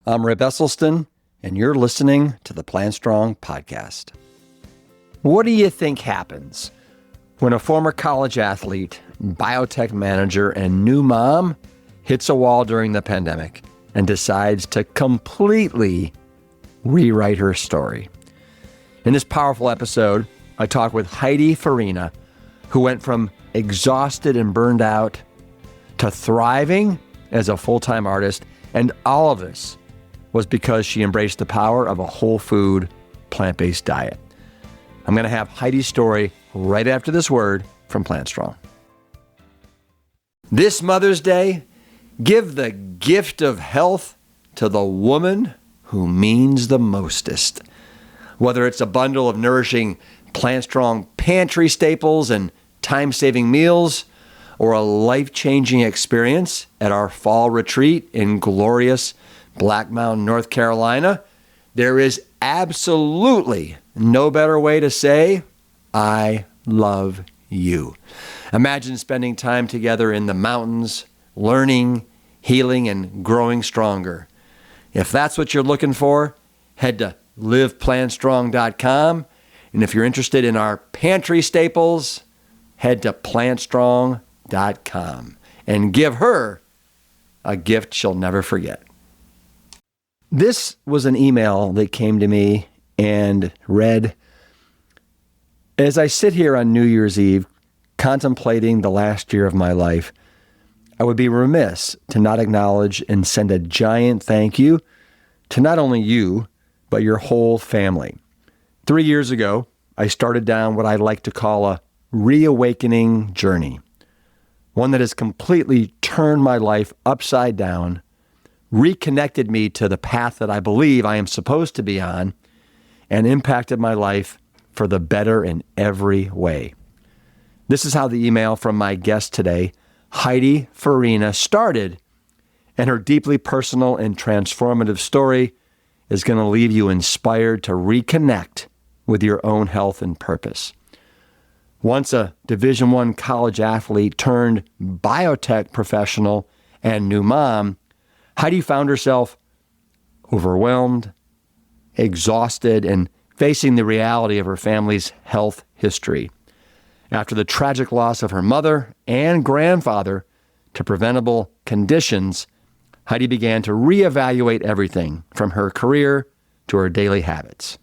I'm Rip Esselstyn, and you're listening to the Plantstrong podcast. What do you think happens when a former college athlete, biotech manager, and new mom hits a wall during the pandemic and decides to completely rewrite her story? In this powerful episode, I talk with Heidi Farina, who went from exhausted and burned out to thriving as a full-time artist, and all of this was because she embraced the power of a whole food, plant-based diet. I'm going to have Heidi's story right after this word from Plantstrong. This Mother's Day, give the gift of health to the woman who means the mostest. Whether it's a bundle of nourishing Plantstrong pantry staples and time-saving meals, or a life-changing experience at our fall retreat in glorious Black Mountain, North Carolina, there is absolutely no better way to say, I love you. Imagine spending time together in the mountains, learning, healing, and growing stronger. If that's what you're looking for, head to liveplantstrong.com. And if you're interested in our pantry staples, head to plantstrong.com and give her a gift she'll never forget. This was an email that came to me and read, as I sit here on New Year's Eve contemplating the last year of my life, I would be remiss to not acknowledge and send a giant thank you to not only you, but your whole family. 3 years ago, I started down what I like to call a reawakening journey, one that has completely turned my life upside down, reconnected me to the path that I believe I am supposed to be on, and impacted my life for the better in every way. This is how the email from my guest today, Heidi Farina, started, and her deeply personal and transformative story is going to leave you inspired to reconnect with your own health and purpose. Once a Division I college athlete turned biotech professional and new mom, Heidi found herself overwhelmed, exhausted, and facing the reality of her family's health history. After the tragic loss of her mother and grandfather to preventable conditions, Heidi began to reevaluate everything from her career to her daily habits.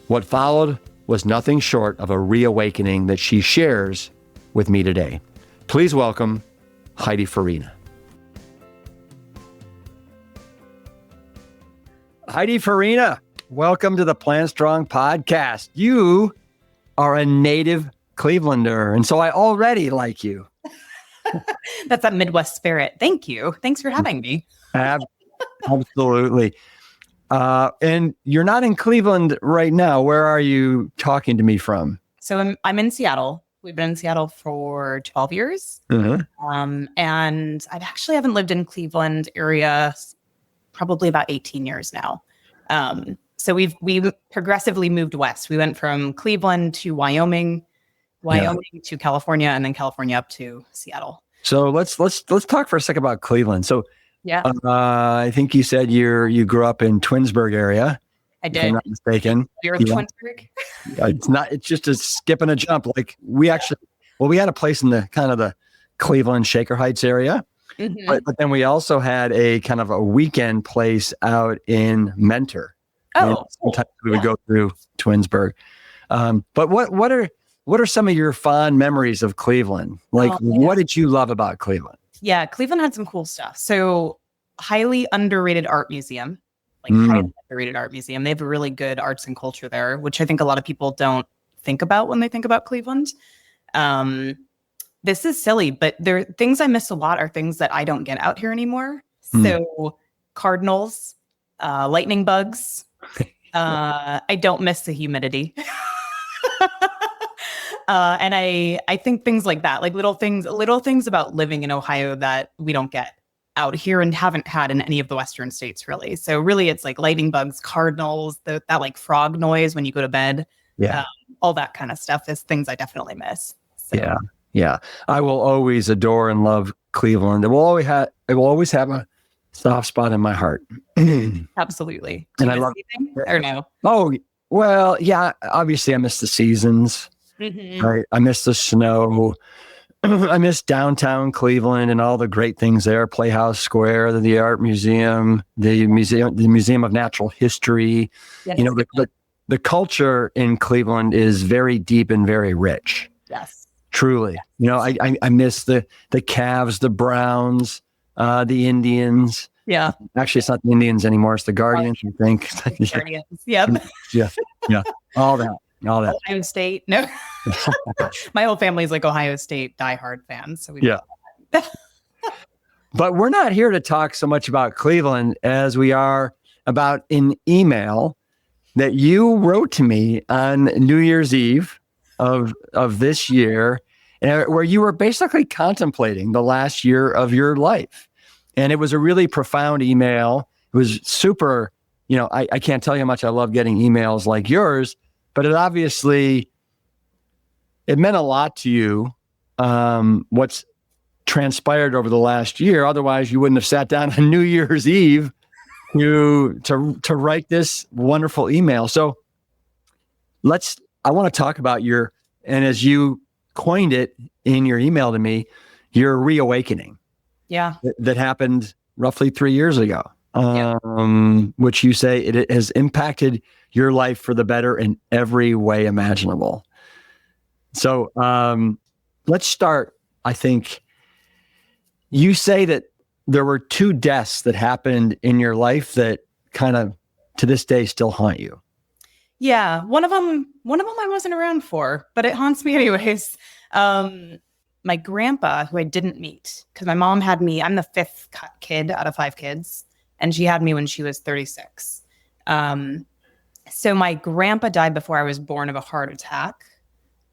What followed was nothing short of a reawakening that she shares with me today. Please welcome Heidi Farina. Heidi Farina, welcome to the Plantstrong podcast. You are a native Clevelander, and so I already like you. That's that Midwest spirit. Thank you. Thanks for having me. Absolutely. And you're not in Cleveland right now. Where are you talking to me from? So I'm in Seattle. We've been in Seattle for 12 years. Mm-hmm. And I actually haven't lived in Cleveland area probably about 18 years now. So we progressively moved west. We went from Cleveland to Wyoming to California, and then California up to Seattle. So let's talk for a second about Cleveland. So yeah, I think you said you grew up in Twinsburg area. I did. If I'm not mistaken. You're in Twinsburg? It's just a skip and a jump. Like we had a place in the kind of the Cleveland Shaker Heights area. Mm-hmm. But then we also had a kind of a weekend place out in Mentor. Oh, sometimes we would go through Twinsburg. But what are some of your fond memories of Cleveland? Like, what did you love about Cleveland? Yeah, Cleveland had some cool stuff. So highly underrated art museum, highly underrated art museum. They have a really good arts and culture there, which I think a lot of people don't think about when they think about Cleveland. This is silly, but things I miss a lot are things that I don't get out here anymore. So cardinals, lightning bugs. I don't miss the humidity. And I think things like that, like little things about living in Ohio that we don't get out here and haven't had in any of the Western states, really. So really it's like lightning bugs, cardinals, that like frog noise when you go to bed. Yeah. All that kind of stuff is things I definitely miss. So. Yeah. I will always adore and love Cleveland. It will always have soft spot in my heart. Absolutely. Do And you I miss love, anything or no? oh, well, yeah, obviously I miss the seasons. Mm-hmm. I miss the snow. I miss downtown Cleveland and all the great things there. Playhouse Square, the art museum, the museum of natural history. Yes. You know, the culture in Cleveland is very deep and very rich. Yes. Truly. You know, I miss the Cavs, the Browns, the Indians. Yeah. Actually, it's not the Indians anymore. It's the Guardians, I think. Guardians. Yep. Yeah. Yeah. All that. Ohio State. No. My whole family is like Ohio State diehard fans. So yeah. But we're not here to talk so much about Cleveland as we are about an email that you wrote to me on New Year's Eve of this year, where you were basically contemplating the last year of your life. And it was a really profound email. It was super, you know, I can't tell you how much I love getting emails like yours, but it meant a lot to you, what's transpired over the last year. Otherwise, you wouldn't have sat down on New Year's Eve to write this wonderful email. So I want to talk about and as you coined it in your email to me, your reawakening. Yeah. That happened roughly 3 years ago, which you say it has impacted your life for the better in every way imaginable. So let's start. I think you say that there were 2 deaths that happened in your life that kind of to this day still haunt you. Yeah, one of them I wasn't around for, but it haunts me anyways. My grandpa, who I didn't meet, because my mom had me. I'm the 5th kid out of 5 kids, and she had me when she was 36. So my grandpa died before I was born of a heart attack.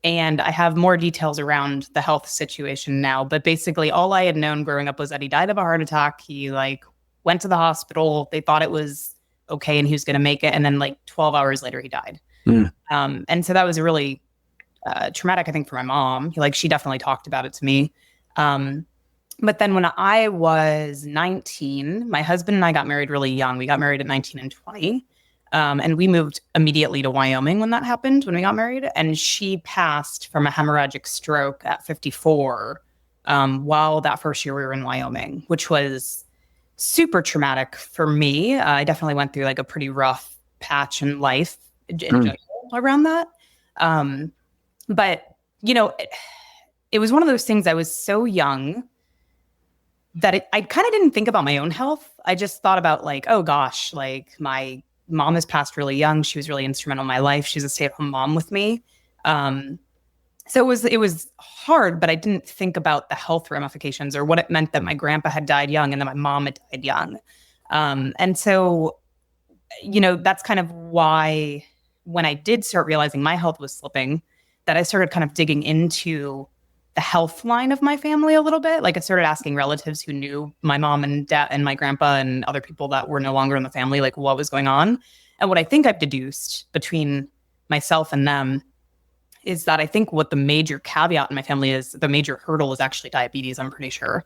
And I have more details around the health situation now. But basically, all I had known growing up was that he died of a heart attack. He went to the hospital. They thought it was okay and he was going to make it. And then 12 hours later, he died. And so that was really traumatic, I think, for my mom. She definitely talked about it to me. But then when I was 19, my husband and I got married really young. We got married at 19 and 20. And we moved immediately to Wyoming when that happened, when we got married. And she passed from a hemorrhagic stroke at 54 while that first year we were in Wyoming, which was super traumatic for me. I definitely went through a pretty rough patch in life in general around that. But, it was one of those things. I was so young that I kind of didn't think about my own health. I just thought about oh gosh, my mom has passed really young. She was really instrumental in my life. She's a stay-at-home mom with me. So it was hard, but I didn't think about the health ramifications or what it meant that my grandpa had died young and that my mom had died young. And so, that's kind of why when I did start realizing my health was slipping, that I started kind of digging into the health line of my family a little bit. I started asking relatives who knew my mom and dad and my grandpa and other people that were no longer in the family, what was going on. And what I think I've deduced between myself and them is that I think what the major caveat in my family is, the major hurdle is actually diabetes, I'm pretty sure.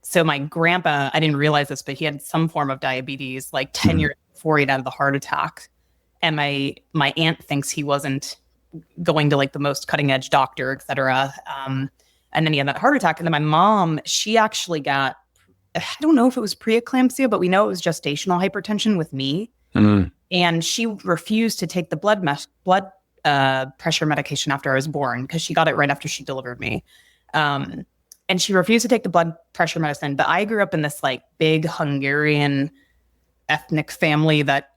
So my grandpa, I didn't realize this, but he had some form of diabetes 10 years before he died of the heart attack. And my aunt thinks he wasn't going to the most cutting edge doctor, et cetera. And then he had that heart attack. And then my mom, she actually got, I don't know if it was preeclampsia, but we know it was gestational hypertension with me. And she refused to take the blood pressure medication after I was born because she got it right after she delivered me. And she refused to take the blood pressure medicine. But I grew up in this big Hungarian ethnic family that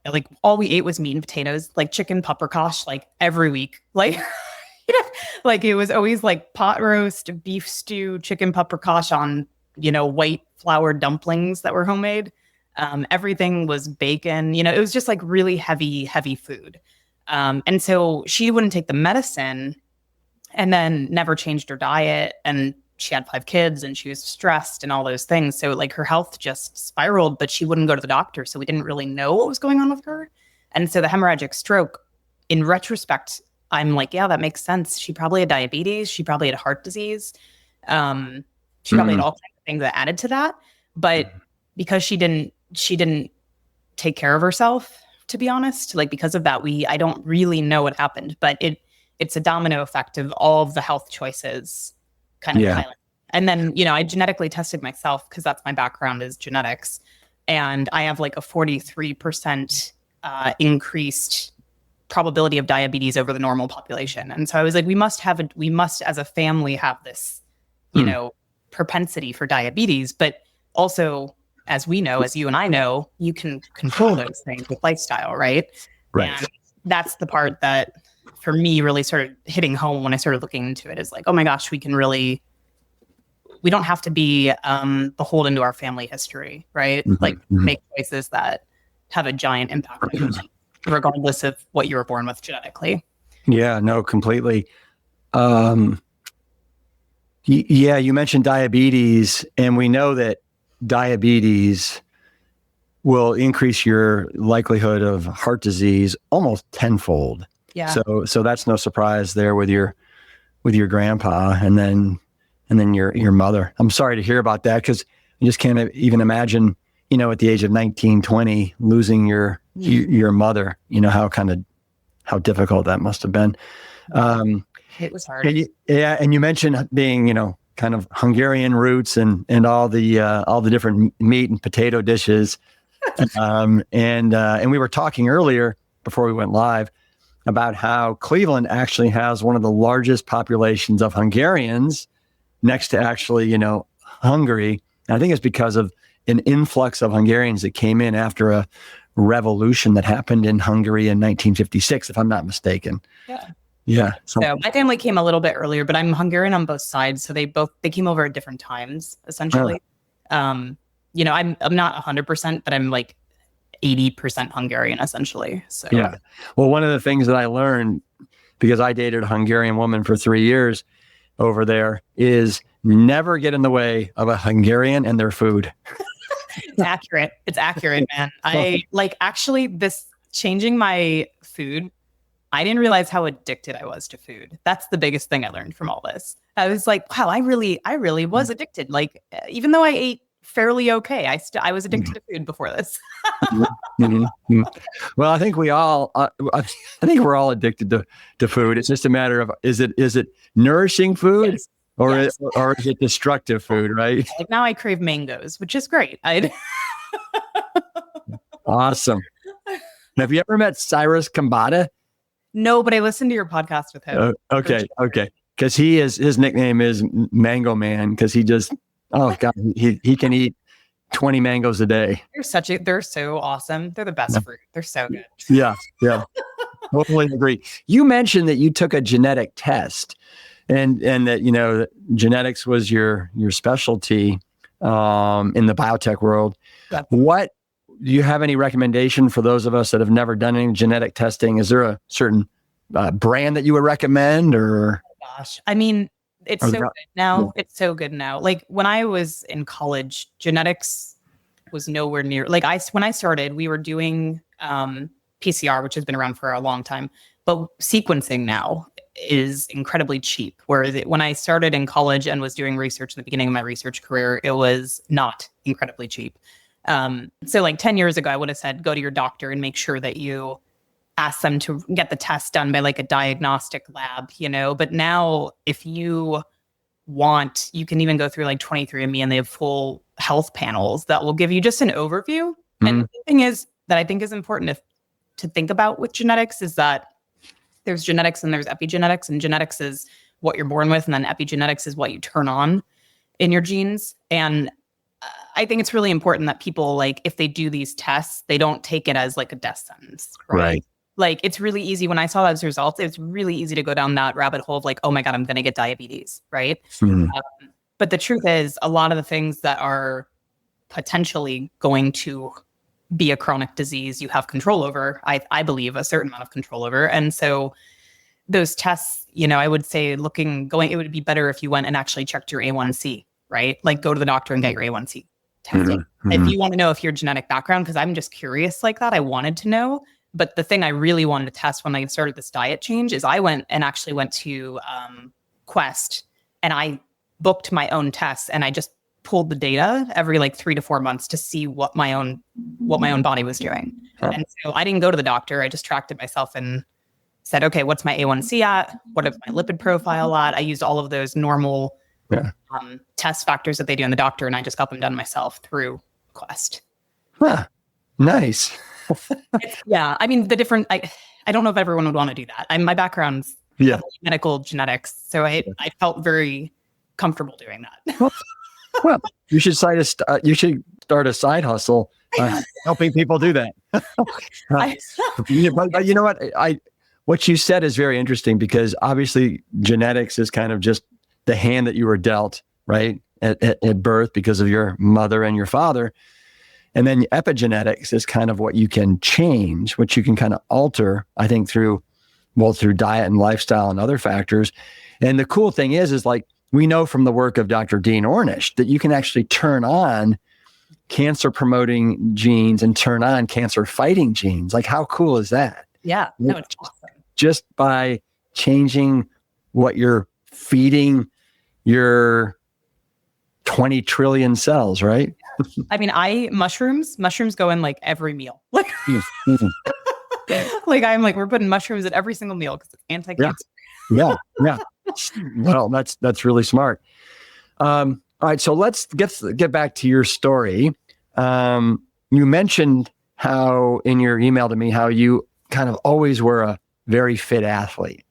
all we ate was meat and potatoes, chicken paprikash, every week. It was always pot roast, beef stew, chicken paprikash on, white flour dumplings that were homemade. Everything was bacon, it was just really heavy food. And so she wouldn't take the medicine and then never changed her diet. And she had 5 kids and she was stressed and all those things. So her health just spiraled, but she wouldn't go to the doctor. So we didn't really know what was going on with her. And so the hemorrhagic stroke, in retrospect, I'm yeah, that makes sense. She probably had diabetes. She probably had heart disease. She probably had all kinds of things that added to that. But because she didn't take care of herself, to be honest. Like because of that, I don't really know what happened, but it's a domino effect of all of the health choices kind of piling. And then, I genetically tested myself because that's my background is genetics. And I have like a 43% increased probability of diabetes over the normal population. And so I was like, we must as a family have this, propensity for diabetes, but also as we know, as you and I know, you can control those things with lifestyle, right? Right. And that's the part that for me really started hitting home when I started looking into it is like, oh my gosh, we don't have to be beholden to our family history, right? Like make choices that have a giant impact on your life, regardless of what you were born with genetically. Yeah, no, completely. Yeah, you mentioned diabetes, and we know that diabetes will increase your likelihood of heart disease almost tenfold. Yeah. So that's no surprise there with your grandpa, and then your mother. I'm sorry to hear about that because I just can't even imagine, at the age of 19, 20, losing your mother. How difficult that must have been. It was hard. And you mentioned being, kind of Hungarian roots and all the different meat and potato dishes. And we were talking earlier before we went live about how Cleveland actually has one of the largest populations of Hungarians next to actually, Hungary. And I think it's because of an influx of Hungarians that came in after a revolution that happened in Hungary in 1956, if I'm not mistaken. Yeah. Yeah. So my family came a little bit earlier, but I'm Hungarian on both sides. So they came over at different times, essentially. I'm not 100%, but I'm like 80% Hungarian, essentially. So yeah. Well, one of the things that I learned, because I dated a Hungarian woman for 3 years over there, is never get in the way of a Hungarian and their food. It's accurate. It's accurate, man. I actually this changing my food. I didn't realize how addicted I was to food. That's the biggest thing I learned from all this. I was like, wow, I really was addicted. Like, even though I ate fairly okay, I was addicted to food before this. Well, I think we're all addicted to food. It's just a matter of, is it nourishing food? Yes. Or is it destructive food, right? Like now I crave mangoes, which is great. Awesome. Have you ever met Cyrus Kambata? No, but I listened to your podcast with him. Okay. Because his nickname is Mango Man, because he can eat 20 mangoes a day. They're so awesome. They're the best fruit. They're so good. Yeah. Totally agree. You mentioned that you took a genetic test. And that, genetics was your specialty in the biotech world. Yeah. What do you have any recommendation for those of us that have never done any genetic testing? Is there a certain brand that you would recommend, or? Oh, gosh, I mean, it's so good now. Yeah. It's so good now. Like when I was in college, genetics was nowhere near. Like when I started, we were doing PCR, which has been around for a long time, but sequencing now is incredibly cheap. Whereas when I started in college and was doing research in the beginning of my research career, it was not incredibly cheap. So like 10 years ago, I would have said, go to your doctor and make sure that you ask them to get the test done by like a diagnostic lab, but now if you want, you can even go through like 23andMe and they have full health panels that will give you just an overview. Mm-hmm. And the thing is that I think is important to think about with genetics is that there's genetics and there's epigenetics, and genetics is what you're born with, and then epigenetics is what you turn on in your genes. And I think it's really important that people, like, if they do these tests, they don't take it as like a death sentence. Right. Like, it's really easy. When I saw those results, it's really easy to go down that rabbit hole of like, oh my God, I'm going to get diabetes. Right. Mm-hmm. But the truth is, a lot of the things that are potentially going to be a chronic disease you have control over, I believe a certain amount of control over. And so those tests, I would say it would be better if you went and actually checked your A1C, right? Like go to the doctor and get your A1C testing. Mm-hmm. If you want to know if your genetic background, because I'm just curious like that, I wanted to know. But the thing I really wanted to test when I started this diet change is I went to Quest and I booked my own tests and I just pulled the data every like 3 to 4 months to see what my own body was doing. Huh. And so I didn't go to the doctor. I just tracked it myself and said, okay, what's my A1C at? What is my lipid profile at? I used all of those normal test factors that they do in the doctor, and I just got them done myself through Quest. Huh. Nice. Yeah. I mean, I don't know if everyone would want to do that. My background's medical genetics. So I felt very comfortable doing that. Well, you should start a side hustle helping people do that. But you know what you said is very interesting, because obviously genetics is kind of just the hand that you were dealt, right, at birth because of your mother and your father. And then epigenetics is kind of what you can change, what you can kind of alter, I think, through diet and lifestyle and other factors. And the cool thing is like, we know from the work of Dr. Dean Ornish that you can actually turn on cancer promoting genes and turn on cancer fighting genes. Like, how cool is that? Yeah, no, it's awesome. Just by changing what you're feeding your 20 trillion cells, right? I mean, mushrooms go in like every meal. Like, like I'm like, we're putting mushrooms at every single meal because it's anti-cancer. Yeah. Well, that's really smart. All right, so let's get back to your story. You mentioned how in your email to me how you kind of always were a very fit athlete.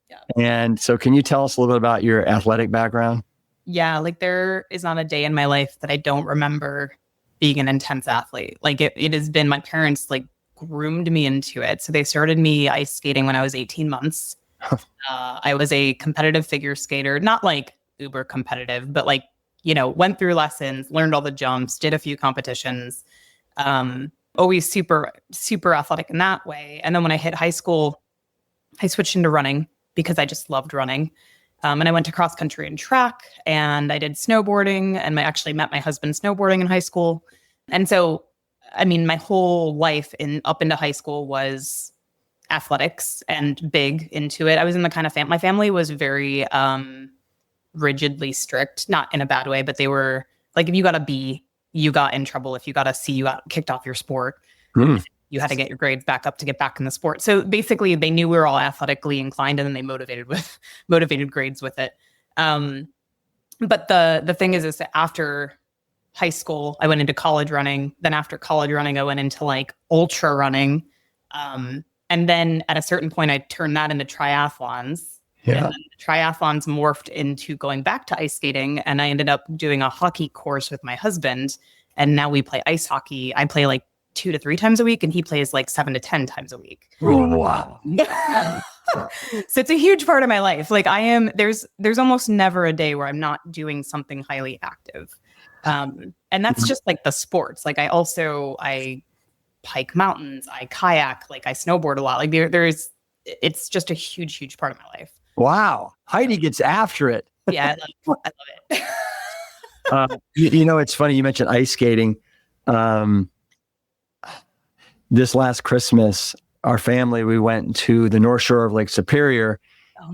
Yeah. And so can you tell us a little bit about your athletic background? Yeah, like there is not a day in my life that I don't remember being an intense athlete. Like it has been, my parents like groomed me into it. So they started me ice skating when I was 18 months. I was a competitive figure skater, not like uber competitive, but like, went through lessons, learned all the jumps, did a few competitions. Always super, super athletic in that way. And then when I hit high school, I switched into running because I just loved running. And I went to cross country and track, and I did snowboarding, and I actually met my husband snowboarding in high school. And so, I mean, my whole life up into high school was athletics and big into it. I was in the kind of my family was very rigidly strict, not in a bad way, but they were like, if you got a B, you got in trouble. If you got a C, you got kicked off your sport. You had to get your grades back up to get back in the sport. So basically they knew we were all athletically inclined, and then they motivated grades with it. But the thing is that after high school, I went into college running. Then after college running, I went into like ultra running. And then at a certain point, I turned that into triathlons. Yeah. And then the triathlons morphed into going back to ice skating. And I ended up doing a hockey course with my husband. And now we play ice hockey. I play like 2 to 3 times a week, and he plays like 7 to 10 times a week. Oh, wow. So it's a huge part of my life. Like there's almost never a day where I'm not doing something highly active. And that's just like the sports. Like I hike mountains, I kayak, like I snowboard a lot. Like it's just a huge, huge part of my life. Wow. Heidi gets after it. Yeah, I love it. It's funny. You mentioned ice skating. This last Christmas, our family, we went to the North Shore of Lake Superior,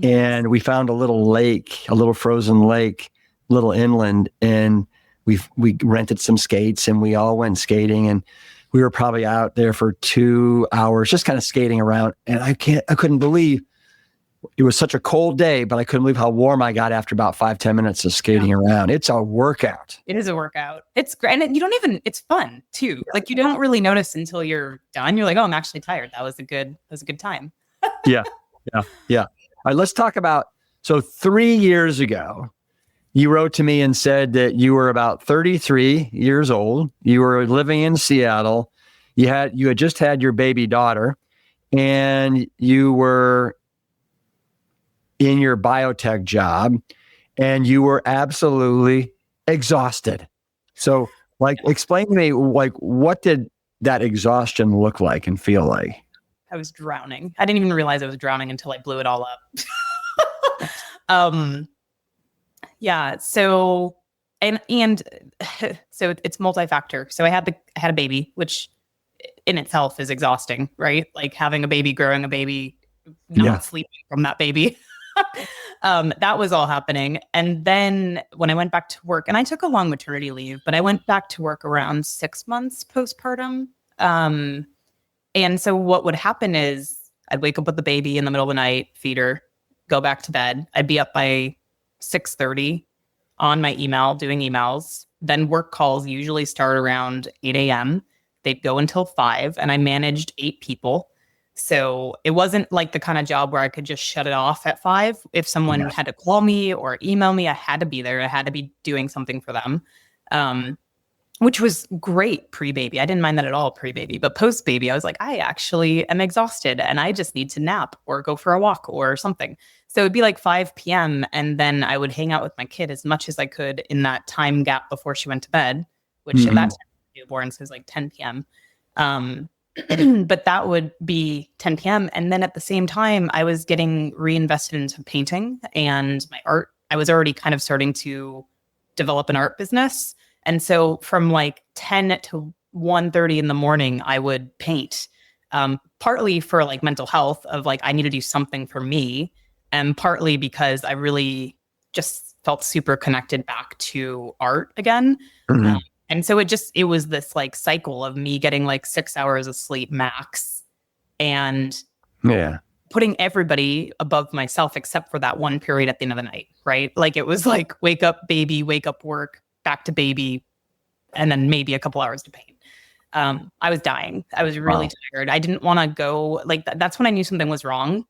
and we found a little frozen lake, little inland, and we rented some skates, and we all went skating, and we were probably out there for 2 hours, just kind of skating around. And I couldn't believe it was such a cold day, but I couldn't believe how warm I got after about 5-10 minutes of skating around. It's a workout. It is a workout. It's great. And it's fun too. Yeah. Like you don't really notice until you're done. You're like, oh, I'm actually tired. That was a good time. Yeah. All right, let's talk about, so 3 years ago, you wrote to me and said that you were about 33 years old. You were living in Seattle. You had just had your baby daughter, and you were in your biotech job, and you were absolutely exhausted. So like, explain to me, like, what did that exhaustion look like and feel like? I was drowning. I didn't even realize I was drowning until I blew it all up. Yeah. So, and so it's multi-factor. So I had a baby, which in itself is exhausting, right? Like having a baby, growing a baby, not sleeping from that baby. That was all happening. And then when I went back to work, and I took a long maternity leave, but I went back to work around 6 months postpartum. And so what would happen is I'd wake up with the baby in the middle of the night, feed her, go back to bed. I'd be up by 6:30 on my email, doing emails. Then work calls usually start around 8 a.m. They'd go until 5, and I managed 8 people. So it wasn't like the kind of job where I could just shut it off at 5. If someone had to call me or email me, I had to be there. I had to be doing something for them, which was great pre-baby. I didn't mind that at all pre-baby. But post-baby, I was like, I actually am exhausted and I just need to nap or go for a walk or something. So it'd be like 5 p.m. And then I would hang out with my kid as much as I could in that time gap before she went to bed, which at that time, newborn, so it was like 10 p.m. But that would be 10 p.m. And then at the same time, I was getting reinvested into painting and my art. I was already kind of starting to develop an art business. And so from like 10 to 1:30 in the morning, I would paint, partly for like mental health of like, I need to do something for me. And partly because I really just felt super connected back to art again. And so it was this like cycle of me getting like 6 hours of sleep max and putting everybody above myself except for that one period at the end of the night, right? Like it was like wake up baby, wake up work, back to baby, and then maybe a couple hours to paint. I was dying. I was really tired. I didn't want to go like that's when I knew something was wrong.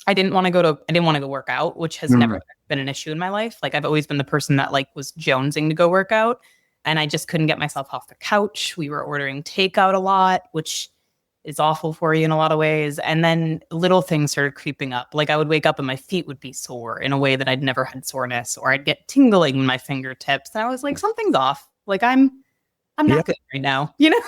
I didn't want to go work out, which has never been an issue in my life. Like I've always been the person that like was jonesing to go work out. And I just couldn't get myself off the couch. We were ordering takeout a lot, which is awful for you in a lot of ways. And then little things started creeping up. Like I would wake up and my feet would be sore in a way that I'd never had soreness, or I'd get tingling in my fingertips. And I was like, something's off. Like I'm not good right now, you know?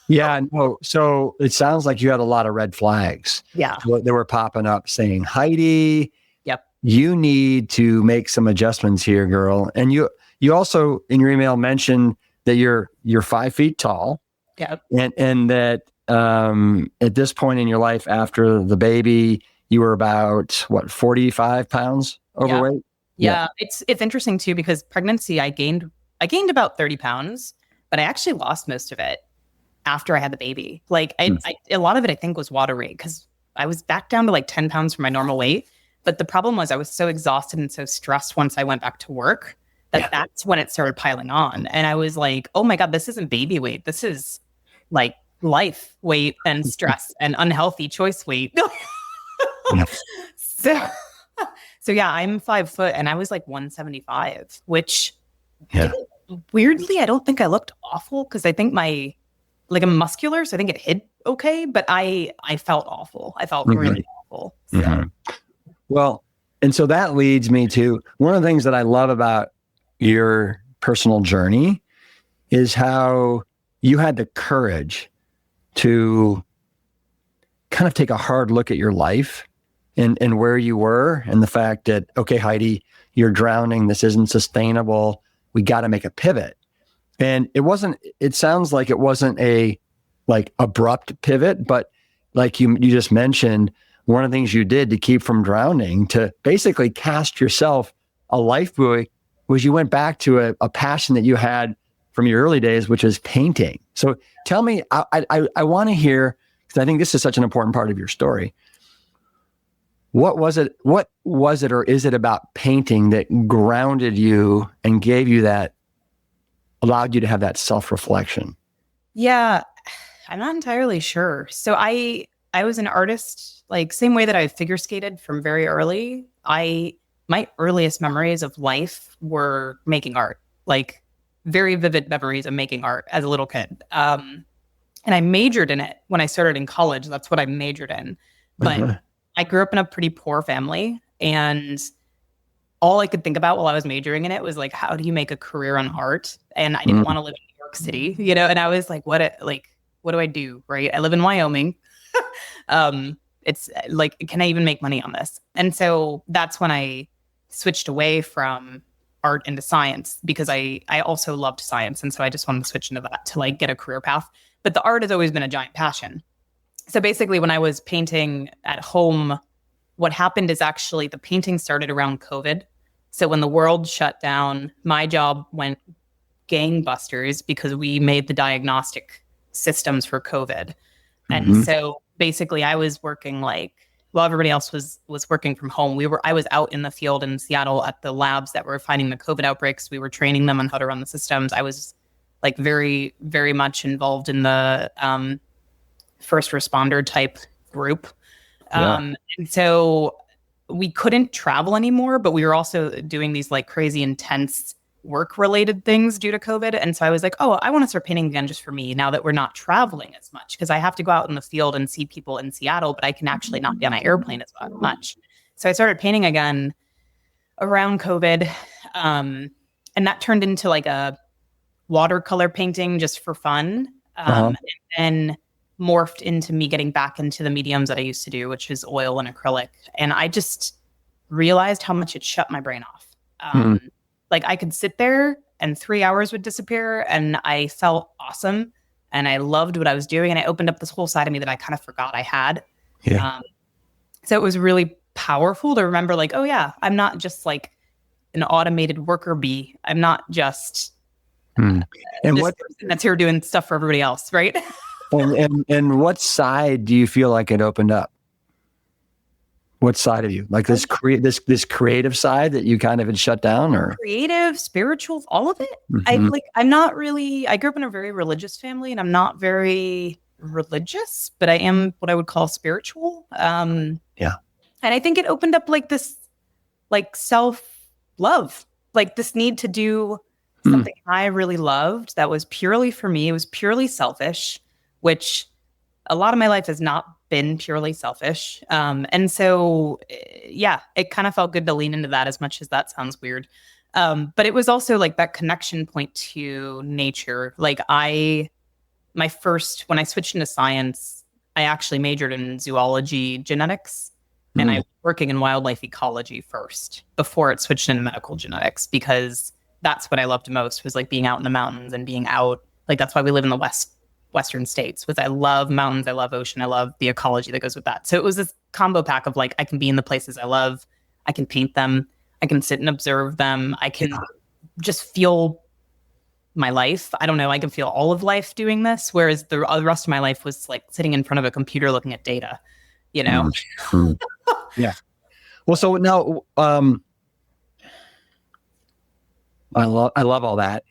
Yeah, no. So it sounds like you had a lot of red flags. Yeah. They were popping up saying, Heidi, yep, you need to make some adjustments here, girl. And you also in your email mentioned that you're 5 feet tall. Yep. And that at this point in your life after the baby, you were about 45 pounds overweight? Yeah. It's interesting too, because pregnancy, I gained about 30 pounds, but I actually lost most of it after I had the baby. Like a lot of it, I think, was water weight because I was back down to like 10 pounds from my normal weight. But the problem was I was so exhausted and so stressed once I went back to work that's when it started piling on. And I was like, oh my God, this isn't baby weight. This is like life weight and stress and unhealthy choice weight. So yeah, I'm 5 foot and I was like 175, which weirdly, I don't think I looked awful because I think I'm muscular, so I think it hid okay, but I felt awful. I felt really awful. So. Well, and so that leads me to one of the things that I love about your personal journey is how you had the courage to kind of take a hard look at your life and where you were and the fact that, okay, Heidi, you're drowning. This isn't sustainable. We got to make a pivot. And it sounds like it wasn't a like abrupt pivot, but like you just mentioned, one of the things you did to keep from drowning, to basically cast yourself a life buoy, was you went back to a passion that you had from your early days, which is painting. So tell me, I want to hear, because I think this is such an important part of your story. What was it, or is it about painting that grounded you and gave you allowed you to have that self-reflection? Yeah, I'm not entirely sure. So I was an artist, like same way that I figure skated from very early. My earliest memories of life were making art, like very vivid memories of making art as a little kid. And I majored in it when I started in college. That's what I majored in. But I grew up in a pretty poor family, and all I could think about while I was majoring in it was like, how do you make a career on art? And I didn't want to live in New York City, you know? And I was like, what do I do? Right. I live in Wyoming. It's like, can I even make money on this? And so that's when I switched away from art into science, because I also loved science. And so I just wanted to switch into that to like get a career path. But the art has always been a giant passion. So basically when I was painting at home what happened is actually the painting started around COVID. So when the world shut down, my job went gangbusters because we made the diagnostic systems for COVID. And so basically I was working while everybody else was working from home, I was out in the field in Seattle at the labs that were finding the COVID outbreaks. We were training them on how to run the systems. I was like very, very much involved in the first responder type group. And so we couldn't travel anymore, but we were also doing these like crazy intense work related things due to COVID. And so I was like, oh, I want to start painting again just for me now that we're not traveling as much, because I have to go out in the field and see people in Seattle, but I can actually not be on my airplane as much. So I started painting again around COVID. And that turned into like a watercolor painting just for fun. And then morphed into me getting back into the mediums that I used to do, which is oil and acrylic. And I just realized how much it shut my brain off. Like I could sit there and 3 hours would disappear and I felt awesome and I loved what I was doing. And I opened up this whole side of me that I kind of forgot I had. So it was really powerful to remember like, oh yeah, I'm not just like an automated worker bee. I'm not just and what person that's here doing stuff for everybody else. Right. and what side do you feel like it opened up? What side of you? Like this creative side that you kind of had shut down, or creative, spiritual, all of it. I'm not really, I grew up in a very religious family and I'm not very religious, but I am what I would call spiritual. And I think it opened up like this, like self-love, like this need to do something I really loved that was purely for me. It was purely selfish, which a lot of my life has not been purely selfish. And so, it kind of felt good to lean into that, as much as that sounds weird. But it was also like that connection point to nature. Like when I switched into science, I actually majored in zoology genetics and I was working in wildlife ecology first before it switched into medical genetics, because that's what I loved most, was like being out in the mountains and being out. Like, that's why we live in the Western states, was I love mountains, I love ocean, I love the ecology that goes with that. So it was this combo pack of like, I can be in the places I love, I can paint them, I can sit and observe them, I can just feel my life. I don't know, I can feel all of life doing this, whereas the rest of my life was like sitting in front of a computer looking at data, you know? Yeah. Well, so now, I love all that.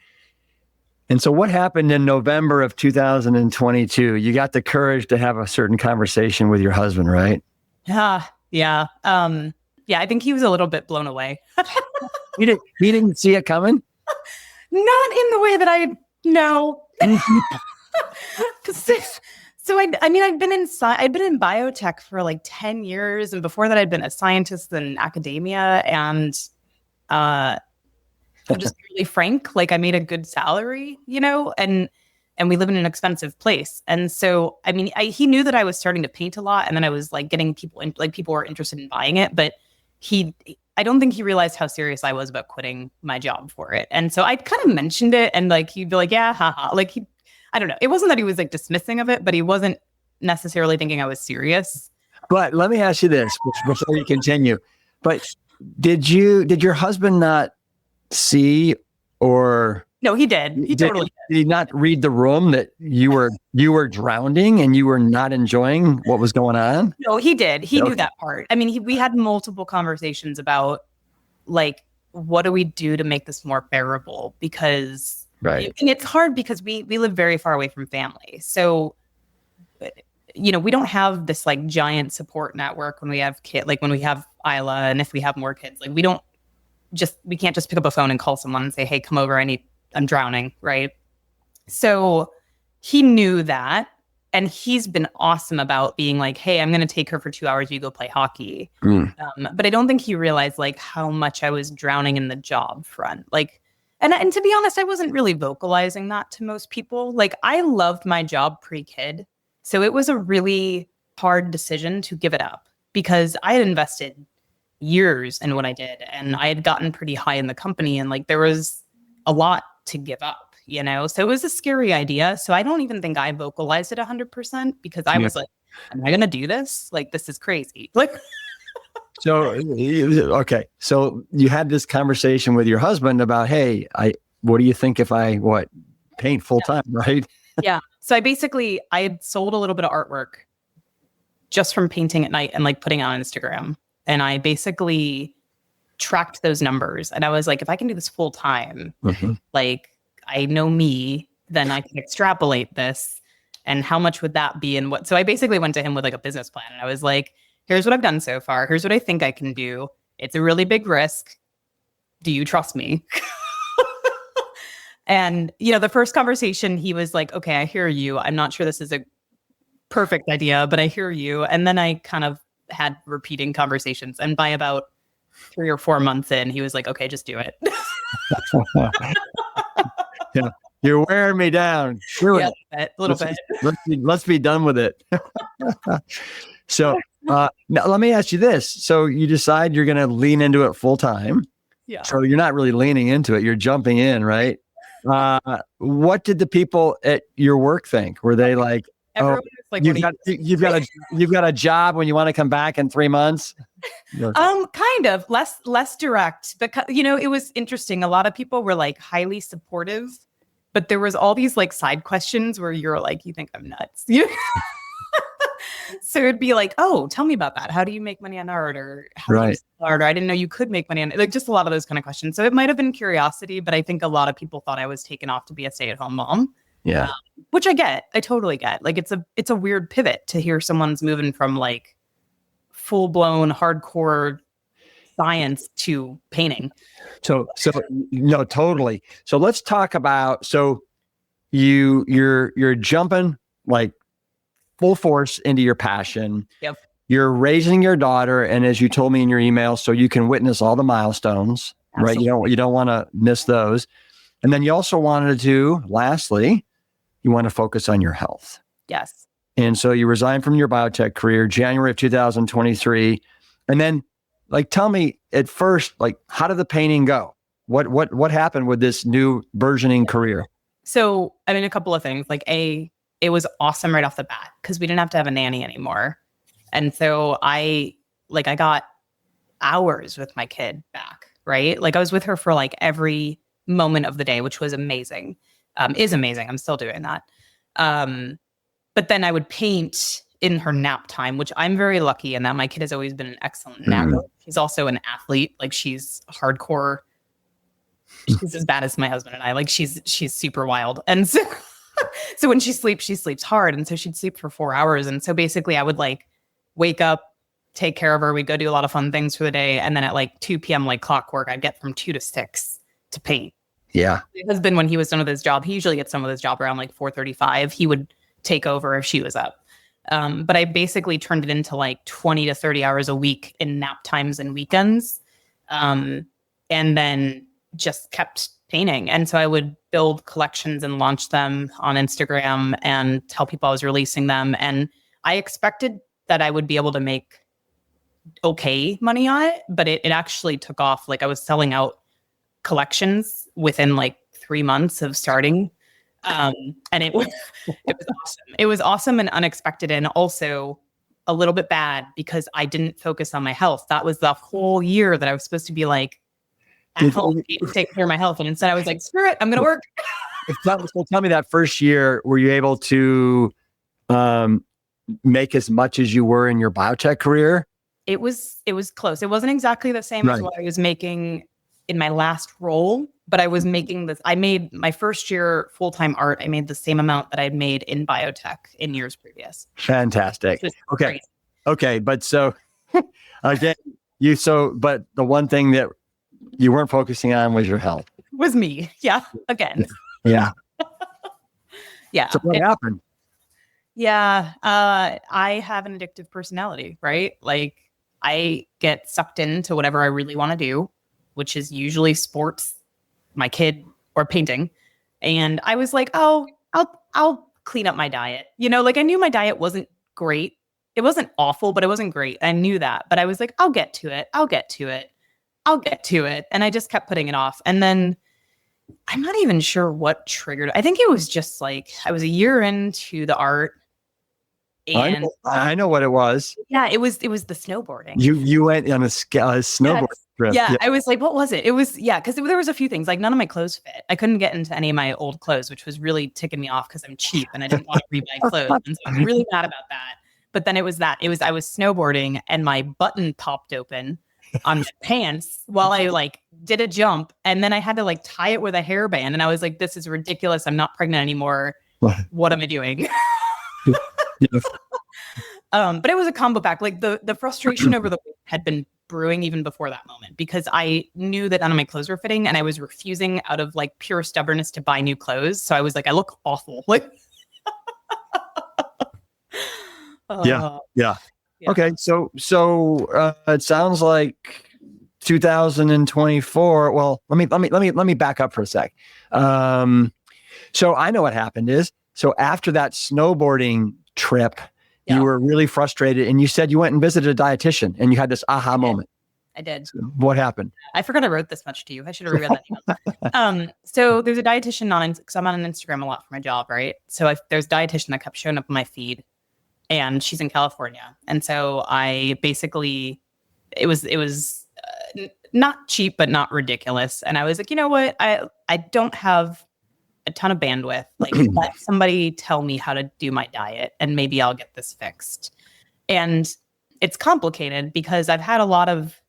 And so what happened in November of 2022? You got the courage to have a certain conversation with your husband, right? Yeah. I think he was a little bit blown away. He didn't see it coming? Not in the way that I know. So I'd been in biotech for like 10 years. And before that, I'd been a scientist in academia. And I'm just really frank, like I made a good salary, you know, and we live in an expensive place. And so, he knew that I was starting to paint a lot, and then I was like getting people people were interested in buying it, but I don't think he realized how serious I was about quitting my job for it. And so I kind of mentioned it, and like, he'd be like, yeah, haha. Like I don't know. It wasn't that he was like dismissing of it, but he wasn't necessarily thinking I was serious. But let me ask you this before you continue. But did your husband not see, or no, he did. He totally did. Did he not read the room that you were drowning and you were not enjoying what was going on? No, he did. He knew that part. I mean, we had multiple conversations about like, what do we do to make this more bearable? Because and it's hard because we live very far away from family. So, you know, we don't have this like giant support network when we have when we have Isla, and if we have more kids, like we can't just pick up a phone and call someone and say, hey, come over. I'm drowning. Right. So he knew that. And he's been awesome about being like, hey, I'm going to take her for 2 hours. You go play hockey. But I don't think he realized like how much I was drowning in the job front. Like, and to be honest, I wasn't really vocalizing that to most people. Like, I loved my job pre-kid. So it was a really hard decision to give it up, because I had invested years in what I did, and I had gotten pretty high in the company, and like there was a lot to give up, you know? So it was a scary idea. So I don't even think I vocalized it 100%, because I was like, am I going to do this? Like, this is crazy. Like, So, okay. So you had this conversation with your husband about, hey, what do you think if I paint full time, right? Yeah. So I had sold a little bit of artwork just from painting at night and like putting it on Instagram. And I basically tracked those numbers. And I was like, if I can do this full time, like I know me, then I can extrapolate this. And how much would that be? And so I basically went to him with like a business plan. And I was like, here's what I've done so far. Here's what I think I can do. It's a really big risk. Do you trust me? And, the first conversation, he was like, okay, I hear you. I'm not sure this is a perfect idea, but I hear you. And then I kind of had repeating conversations. And by about 3 or 4 months in, he was like, okay, just do it. Yeah. You're wearing me down. Yeah, a little bit. Let's be done with it. So now let me ask you this. So you decide you're going to lean into it full time. Yeah. So you're not really leaning into it. You're jumping in, right? What did the people at your work think? Were they like, everyone was like, you've got a job when you want to come back in 3 months? Kind of less direct, because, it was interesting. A lot of people were like highly supportive, but there was all these like side questions where you're like, you think I'm nuts. So it'd be like, oh, tell me about that. How do you make money on art? Or how do you sell art? Or I didn't know you could make money on it. Like just a lot of those kind of questions. So it might have been curiosity, but I think a lot of people thought I was taken off to be a stay-at-home mom. Yeah. Which I get. I totally get. Like it's a weird pivot to hear someone's moving from like full-blown hardcore science to painting. So no, totally. So let's talk about, you're jumping like full force into your passion. Yep. You're raising your daughter, and as you told me in your email, so you can witness all the milestones. Absolutely. Right? You don't want to miss those. And then you also wanted to, lastly, you want to focus on your health. Yes. And so you resigned from your biotech career, January of 2023. And then tell me at first, how did the painting go? What happened with this new burgeoning career? So, I mean, a couple of things. It was awesome right off the bat because we didn't have to have a nanny anymore. And so I got hours with my kid back, right? Like I was with her for like every moment of the day, which was amazing. Is amazing. I'm still doing that. But then I would paint in her nap time, which I'm very lucky in that my kid has always been an excellent napper. She's also an athlete. Like she's hardcore. She's as bad as my husband and I. Like she's super wild. And so when she sleeps hard. And so she'd sleep for 4 hours. And so basically I would like wake up, take care of her. We'd go do a lot of fun things for the day. And then at like 2 p.m. like clockwork, I'd get from 2 to 6 to paint. Yeah. My husband, when he was done with his job, he usually gets done with his job around like 4:35. He would take over if she was up. But I basically turned it into like 20 to 30 hours a week in nap times and weekends. And then just kept painting. And so I would build collections and launch them on Instagram and tell people I was releasing them. And I expected that I would be able to make okay money on it, but it actually took off. Like I was selling out collections within like 3 months of starting. And it was awesome. It was awesome and unexpected, and also a little bit bad because I didn't focus on my health. That was the whole year that I was supposed to be like at home, take care of my health. And instead I was like, screw it, I'm going to work. So tell me, that first year, were you able to make as much as you were in your biotech career? It was close. It wasn't exactly the same as what I was making in my last role, but I was making this. I made my first year full-time art. I made the same amount that I'd made in biotech in years previous. Fantastic. Okay. Crazy. Okay. But so again, but the one thing that you weren't focusing on was your health. Was me. Yeah. Again. Yeah. Yeah. So what happened? Yeah. I have an addictive personality, right? Like I get sucked into whatever I really want to do, which is usually sports, my kid, or painting. And I was like, oh, I'll clean up my diet. Like I knew my diet wasn't great. It wasn't awful, but it wasn't great. I knew that, but I was like, I'll get to it. And I just kept putting it off. And then I'm not even sure what triggered. I think it was just like, I was a year into the art And I know what it was. yeah, it was the snowboarding. You went on a snowboard trip. Yeah, I was like, what was it? It was, yeah, because there was a few things. Like none of my clothes fit. I couldn't get into any of my old clothes, which was really ticking me off because I'm cheap and I didn't want to rebuy clothes. And so I was really mad about that. But then I was snowboarding and my button popped open on my pants while I like did a jump. And then I had to like tie it with a hairband. And I was like, this is ridiculous. I'm not pregnant anymore. What am I doing? But it was a combo pack. Like the frustration over the weight had been brewing even before that moment because I knew that none of my clothes were fitting and I was refusing out of like pure stubbornness to buy new clothes. So I was like, I look awful. Like, Yeah. Okay. So it sounds like 2024. Well, let me back up for a sec. So I know what happened is, so after that snowboarding trip, you were really frustrated and you said you went and visited a dietitian and you had this aha moment. I did. So what happened? I forgot I wrote this much to you. I should have reread that email. So there's a dietitian because I'm on Instagram a lot for my job, right? So there's a dietitian that kept showing up on my feed and she's in California. And so I basically, it was not cheap, but not ridiculous. And I was like, you know what? I don't have a ton of bandwidth. Like let somebody tell me how to do my diet and maybe I'll get this fixed. And it's complicated because I've had a lot of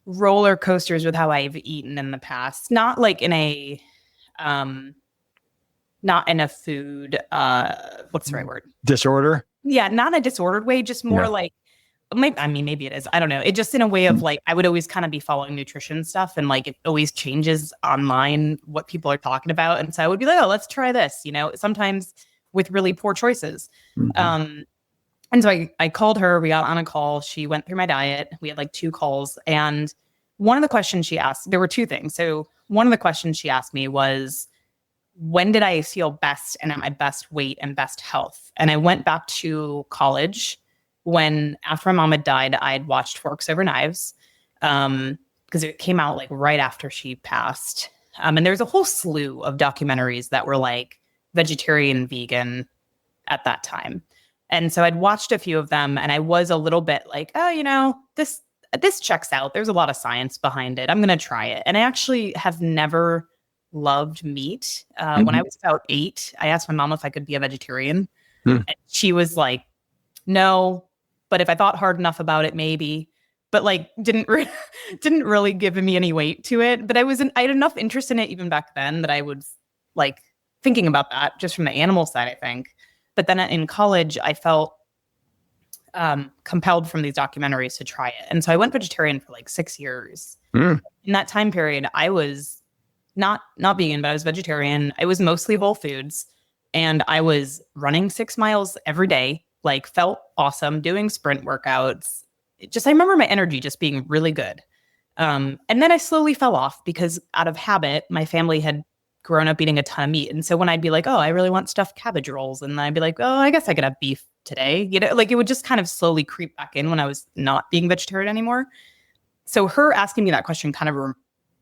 roller coasters with how I've eaten in the past, not like in a not in a food what's the right word? Disorder? Yeah, not in a disordered way, just more like maybe it is. I don't know. It just in a way of like, I would always kind of be following nutrition stuff and like it always changes online what people are talking about. And so I would be like, oh, let's try this, sometimes with really poor choices. Mm-hmm. And so I called her, we got on a call. She went through my diet. We had like 2 calls. And one of the questions she asked, there were 2 things. So one of the questions she asked me was, when did I feel best and at my best weight and best health? And I went back to college when after my mom had died, I had watched Forks Over Knives because it came out like right after she passed. And there's a whole slew of documentaries that were like vegetarian, vegan at that time. And so I'd watched a few of them and I was a little bit like, oh, this checks out. There's a lot of science behind it. I'm going to try it. And I actually have never loved meat. When I was about 8, I asked my mom if I could be a vegetarian. And she was like, no, but if I thought hard enough about it, maybe. But like didn't really give me any weight to it. But I had enough interest in it even back then that I was like thinking about that just from the animal side, I think. But then in college, I felt compelled from these documentaries to try it. And so I went vegetarian for like 6 years. In that time period, I was not vegan, but I was vegetarian. I was mostly whole foods. And I was running 6 miles every day, like felt awesome, doing sprint workouts. I remember my energy just being really good. And then I slowly fell off because out of habit, my family had grown up eating a ton of meat. And so when I'd be like, oh, I really want stuffed cabbage rolls. And I'd be like, oh, I guess I could have beef today. Like it would just kind of slowly creep back in when I was not being vegetarian anymore. So her asking me that question kind of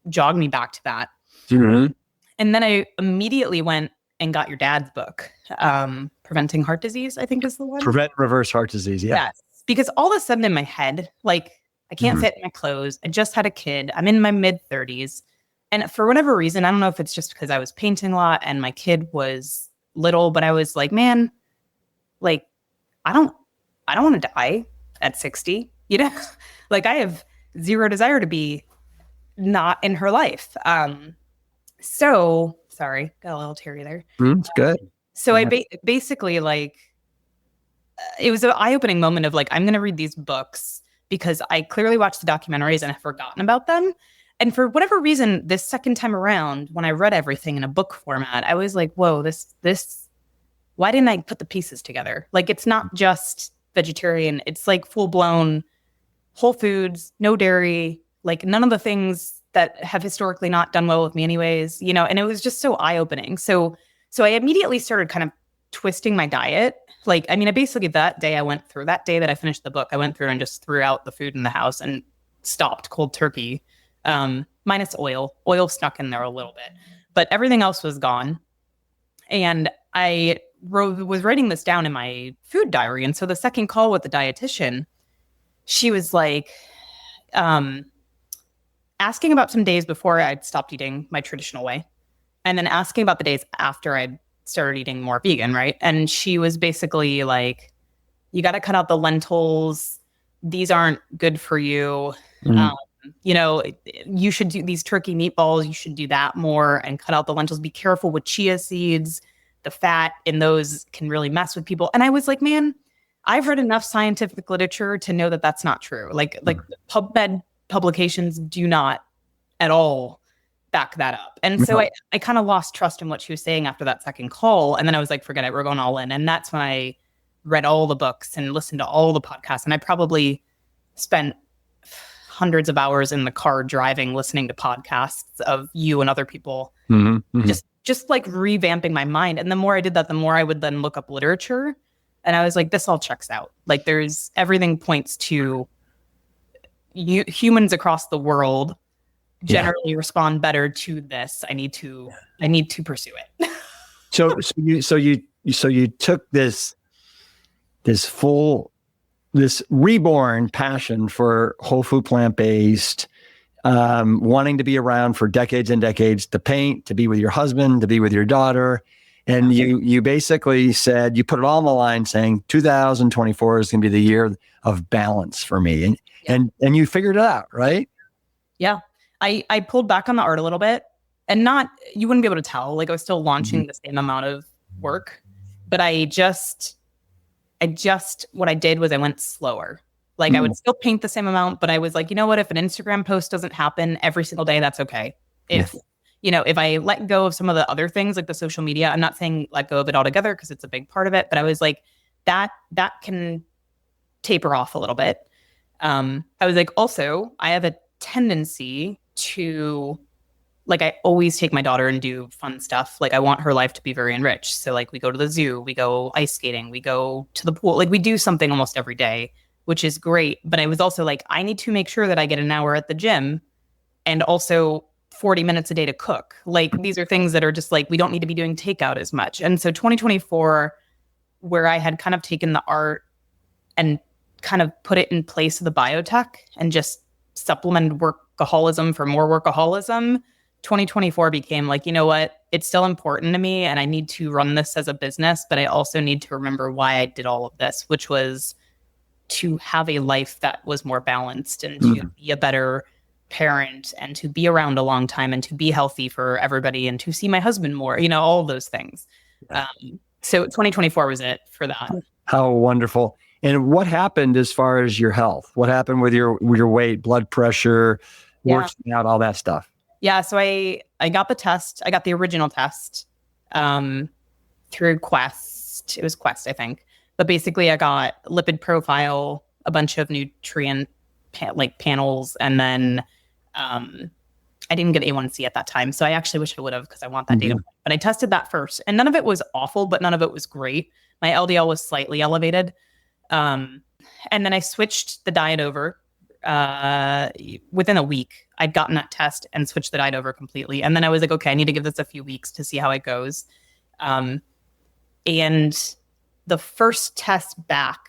jogged me back to that. Mm-hmm. And then I immediately went and got your dad's book, Preventing Heart Disease, I think is the one. Prevent Reverse Heart Disease, yeah. Yes, because all of a sudden in my head, like I can't fit in my clothes. I just had a kid. I'm in my mid-30s. And for whatever reason, I don't know if it's just because I was painting a lot and my kid was little, but I was like, man, like, I don't want to die at 60, like I have zero desire to be not in her life. So sorry, got a little teary there. It's good. So I basically like, it was an eye-opening moment of like, I'm going to read these books because I clearly watched the documentaries and I've forgotten about them. And for whatever reason, this second time around, when I read everything in a book format, I was like, whoa, this, why didn't I put the pieces together? Like, it's not just vegetarian. It's like full-blown whole foods, no dairy, like none of the things that have historically not done well with me anyways, and it was just so eye-opening. So I immediately started kind of twisting my diet. Like, I basically that day that I finished the book, I went through and just threw out the food in the house and stopped cold turkey. Minus oil snuck in there a little bit, but everything else was gone. And I was writing this down in my food diary. And so the second call with the dietitian, she was like, asking about some days before I'd stopped eating my traditional way, and then asking about the days after I'd started eating more vegan, right? And she was basically like, you got to cut out the lentils. These aren't good for you. You know, you should do these turkey meatballs. You should do that more and cut out the lentils. Be careful with chia seeds. The fat in those can really mess with people. And I was like, man, I've read enough scientific literature to know that that's not true. Like PubMed publications do not at all back that up. And so I kind of lost trust in what she was saying after that second call. And then I was like, forget it, we're going all in. And that's when I read all the books and listened to all the podcasts. And I probably spent hundreds of hours in the car driving, listening to podcasts of you and other people, just like revamping my mind. And the more I did that, the more I would then look up literature. And I was like, this all checks out. Like there's everything points to humans across the world generally respond better to this. I need to pursue it. So you took this reborn passion for whole food, plant-based, wanting to be around for decades and decades, to paint, to be with your husband, to be with your daughter. And you basically said, you put it all on the line saying 2024 is going to be the year of balance for me. And you figured it out, right? Yeah. I pulled back on the art a little bit, and you wouldn't be able to tell, like I was still launching the same amount of work, but what I did was I went slower. Like I would still paint the same amount, but I was like, you know what, if an Instagram post doesn't happen every single day, that's okay. If I let go of some of the other things like the social media, I'm not saying let go of it altogether because it's a big part of it, but I was like, that can taper off a little bit. I was like, also, I have a tendency to, like, I always take my daughter and do fun stuff. Like I want her life to be very enriched. So like we go to the zoo, we go ice skating, we go to the pool, like we do something almost every day, which is great. But I was also like, I need to make sure that I get an hour at the gym and also 40 minutes a day to cook. Like these are things that are just like, we don't need to be doing takeout as much. And so 2024, where I had kind of taken the art and kind of put it in place of the biotech and just supplemented workaholism for more workaholism, 2024 became like, you know what, it's still important to me and I need to run this as a business, but I also need to remember why I did all of this, which was to have a life that was more balanced and to be a better parent and to be around a long time and to be healthy for everybody and to see my husband more, all of those things. So 2024 was it for that. How wonderful. And what happened as far as your health? What happened with your weight, blood pressure, working out, all that stuff? Yeah. So I got the test. I got the original test through Quest. It was Quest, I think. But basically I got lipid profile, a bunch of nutrient panels, and then I didn't get A1C at that time. So I actually wish I would have, because I want that data. But I tested that first. And none of it was awful, but none of it was great. My LDL was slightly elevated. And then I switched the diet over. Within a week, I'd gotten that test and switched the diet over completely. And then I was like, okay, I need to give this a few weeks to see how it goes. And the first test back,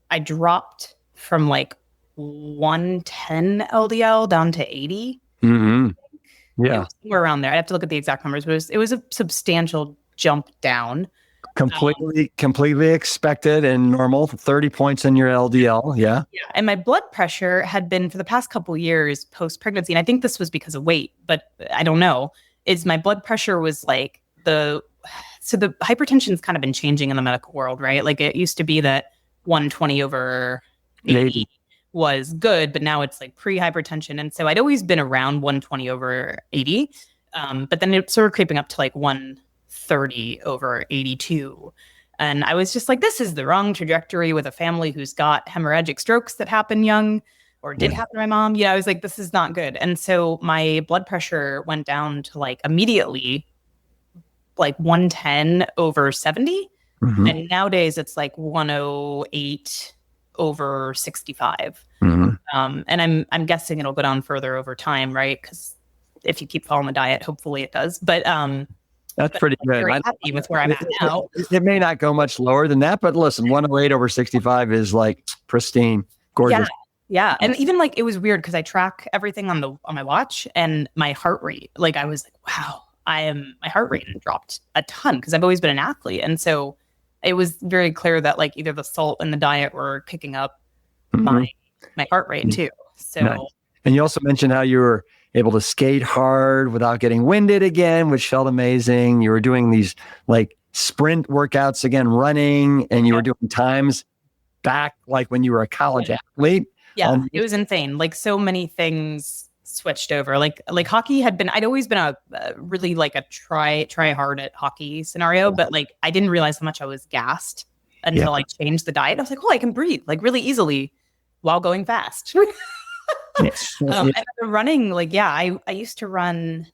I dropped from like 110 LDL down to 80. Yeah. Somewhere around there. I have to look at the exact numbers, but it was a substantial jump down. Completely expected and normal. 30 points in your LDL. Yeah. And my blood pressure had been for the past couple of years post-pregnancy, and I think this was because of weight, but I don't know, is my blood pressure was like the hypertension's kind of been changing in the medical world, right? Like it used to be that 120 over 80 was good, but now it's like pre-hypertension. And so I'd always been around 120 over 80, but then it started creeping up to like 130 over 82. And I was just like, this is the wrong trajectory with a family who's got hemorrhagic strokes that happen young or did happen to my mom. I was like, this is not good. And so my blood pressure went down to like immediately like 110 over 70. And nowadays it's like 108 over 65. And I'm guessing it'll go down further over time, right? Because if you keep following the diet, hopefully it does. But That's But pretty I'm good. very happy with where I'm at now. It may not go much lower than that, but listen, 108 over 65 is like pristine, gorgeous. Yeah. And even like it was weird because I track everything on my watch and my heart rate. Like I was like, wow, my heart rate had dropped a ton because I've always been an athlete. And so it was very clear that like either the salt and the diet were picking up my heart rate too. So Nice. And you also mentioned how you were able to skate hard without getting winded again, which felt amazing. You were doing these like sprint workouts again, running, and you were doing times back like when you were a college athlete. Yeah, it was insane. Like so many things switched over. Like hockey I'd always been a really like a try hard at hockey scenario, but like I didn't realize how much I was gassed until I changed the diet. I was like, oh, I can breathe like really easily while going fast. And the running, like, I used to run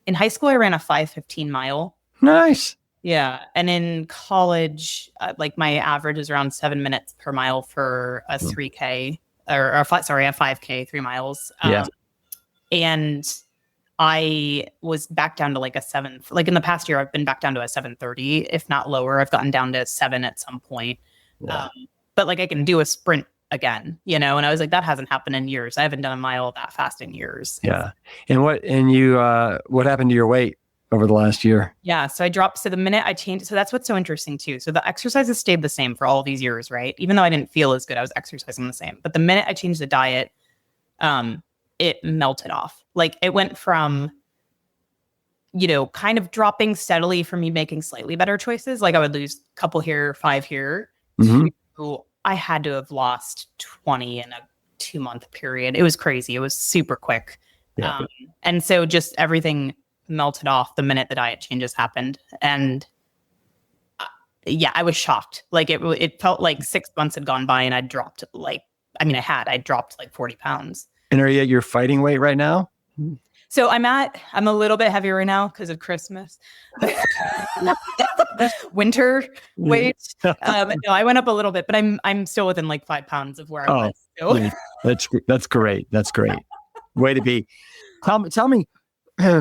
in high school. I ran a 5:15 mile. Nice. Yeah. And in college, like my average is around 7 minutes per mile for a 3K or a 5K, 3 miles. And I was back down to like a 7, like in the past year, I've been back down to a 7:30, if not lower. I've gotten down to 7 at some point. But like I can do a sprint again, and I was like, that hasn't happened in years. I haven't done a mile that fast in years. Yeah. And what happened to your weight over the last year? Yeah. So I dropped. So the minute I changed, so that's what's so interesting too. So the exercises stayed the same for all these years, right? Even though I didn't feel as good, I was exercising the same. But the minute I changed the diet, it melted off. Like it went from, kind of dropping steadily from me making slightly better choices. Like I would lose a couple here, 5 here, to I had to have lost 20 in a 2-month period. It was crazy. It was super quick. Yeah. And so just everything melted off the minute the diet changes happened. And I was shocked. Like it felt like 6 months had gone by and I dropped I dropped like 40 pounds. And are you at your fighting weight right now? So I'm a little bit heavier right now because of Christmas. Winter weight. No, I went up a little bit, but I'm still within like 5 pounds of where I was. So. That's great. That's great. Way to be. Tell me,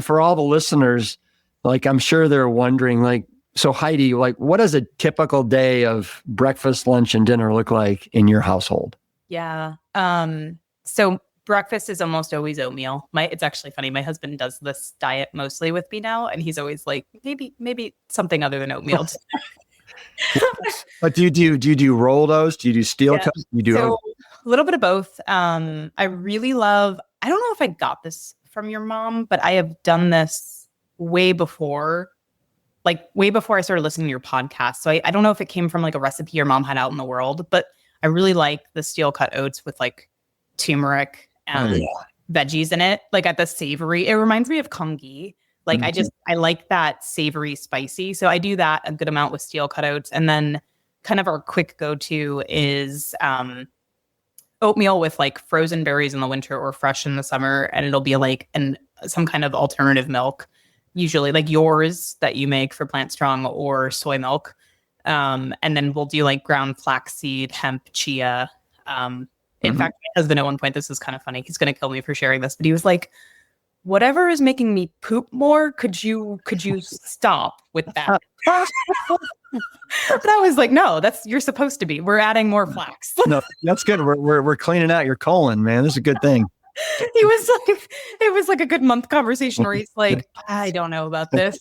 for all the listeners, like I'm sure they're wondering, like, so Heidi, like, what does a typical day of breakfast, lunch, and dinner look like in your household? Yeah. So breakfast is almost always oatmeal. It's actually funny. My husband does this diet mostly with me now, and he's always like, maybe something other than oatmeal. But do you do roll those? Do you do steel cuts? You do a little bit of both. I really love. I don't know if I got this from your mom, but I have done this way before I started listening to your podcast. So I don't know if it came from like a recipe your mom had out in the world, but I really like the steel cut oats with like turmeric and veggies in it, like at the savory. It reminds me of congee. Like I like that savory spicy. So I do that a good amount with steel cut oats. And then kind of our quick go-to is oatmeal with like frozen berries in the winter or fresh in the summer. And it'll be like some kind of alternative milk, usually like yours that you make for Plantstrong or soy milk. And then we'll do like ground flaxseed, hemp, chia. In fact, my husband at one point, this is kind of funny. He's going to kill me for sharing this, but he was like, whatever is making me poop more, could you stop with that? But I was like, no, you're supposed to be. We're adding more flax. No, that's good. We're cleaning out your colon, man. This is a good thing. It was like a good month conversation where he's like, I don't know about this.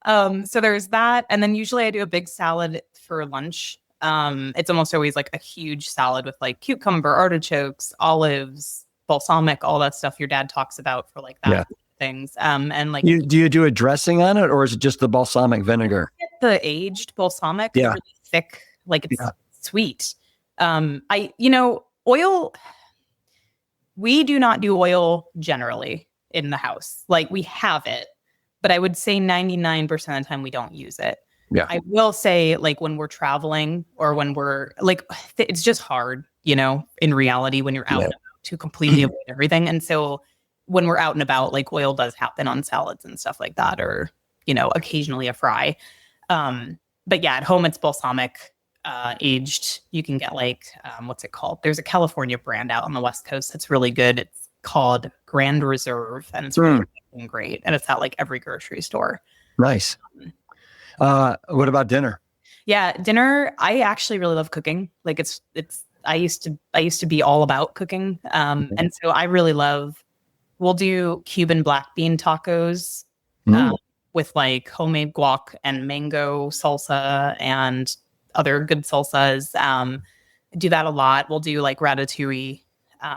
So there's that. And then usually I do a big salad for lunch. It's almost always like a huge salad with like cucumber, artichokes, olives, balsamic, all that stuff your dad talks about for like that things. And like, do you do a dressing on it, or is it just the balsamic vinegar? The aged balsamic, is really thick, like it's sweet. Oil. We do not do oil generally in the house. Like we have it, but I would say 99% of the time we don't use it. Yeah. I will say, like, when we're traveling or when we're like, it's just hard, in reality, when you're out and about to completely avoid everything. And so when we're out and about, like, oil does happen on salads and stuff like that, or, occasionally a fry. But yeah, at home, it's balsamic, aged. You can get like, what's it called? There's a California brand out on the West Coast that's really good. It's called Grand Reserve, and it's really great. And it's at like every grocery store. Nice. What about dinner? Yeah, dinner. I actually really love cooking. Like I used to be all about cooking. And so I really love, we'll do Cuban black bean tacos with like homemade guac and mango salsa and other good salsas. I do that a lot. We'll do like ratatouille.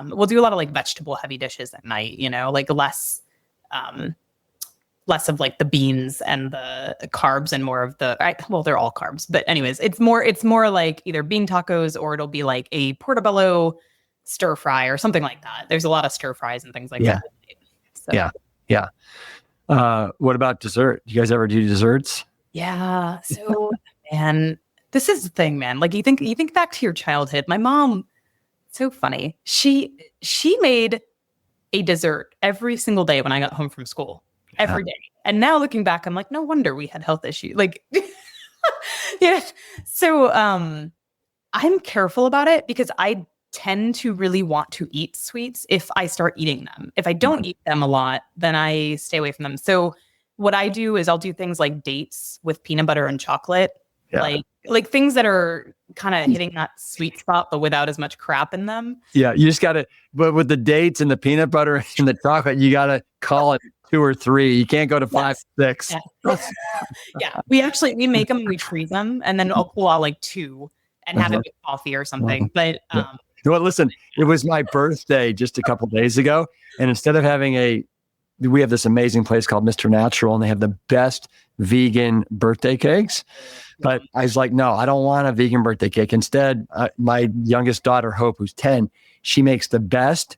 We'll do a lot of like vegetable heavy dishes at night, like less of like the beans and the carbs and more of well, they're all carbs, but anyways, it's more like either bean tacos or it'll be like a portobello stir fry or something like that. There's a lot of stir fries and things like that. So. Yeah. What about dessert? Do you guys ever do desserts? Yeah. So, man, this is the thing, man. Like you think back to your childhood. My mom, so funny. She made a dessert every single day when I got home from school. Every day. And now looking back, I'm like, no wonder we had health issues. Like, yeah. So I'm careful about it because I tend to really want to eat sweets if I start eating them. If I don't eat them a lot, then I stay away from them. So what I do is I'll do things like dates with peanut butter and chocolate. Yeah. Like things that are kind of hitting that sweet spot, but without as much crap in them. Yeah. You just got to, but with the dates and the peanut butter and the chocolate, you got to call it 2 or 3. You can't go to 5, 6. Yeah. We make them and we freeze them, and then I'll pull out like 2 and have it with coffee or something. But you know what? Listen, it was my birthday just a couple days ago, and instead of having we have this amazing place called Mr. Natural, and they have the best vegan birthday cakes. But I was like, no, I don't want a vegan birthday cake. Instead, my youngest daughter, Hope, who's 10, she makes the best